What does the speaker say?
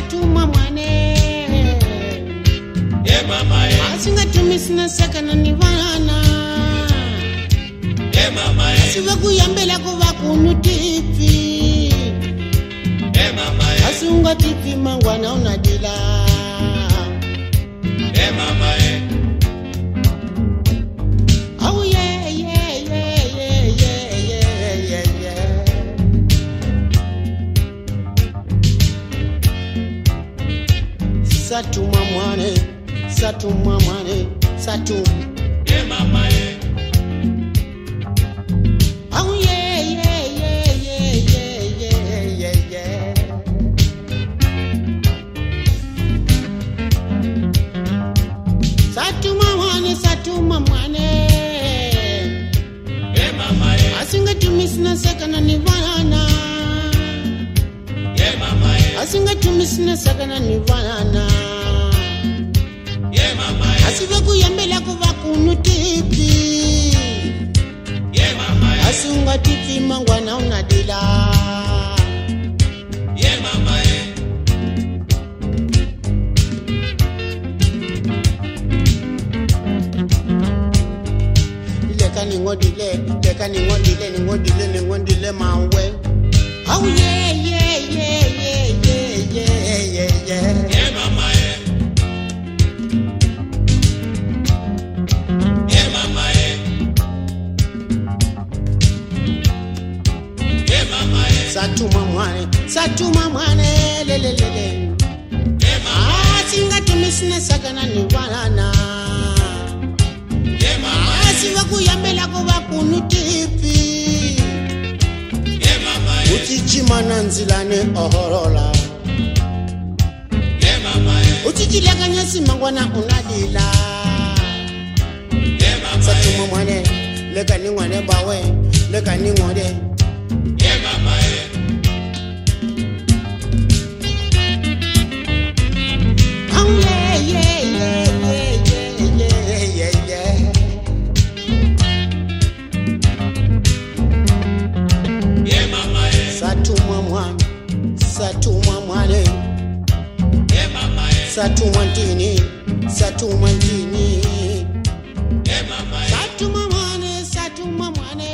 satuma mwane mama asinga tumisina sakana ni vana mama asiva kuyambela kuva kunu tipi mama asunga tipi mangwana unadila mama oh yeah satuma mwane satuma mwane satuma mama oh yeah satuma mwane mama asinga tumisina sakana ni vana mama asinga tumisina sakana ni vana mama asiva kuyambela kuva kunu tipi mama asunga tipi mangwana unadila mama leka ningodile mawe oh yeah mama mama mama satuma mwane lelelele asinga tumisina sakana ni vana asiva kuyambela kuva kunu tipi uchichimana nzilane ohorola uchichilekanya simangwana unadila satuma mwane leka ningwane bawe leka ningode oh yeah satuma mwane satuma ntini satuma mwane satuma mwane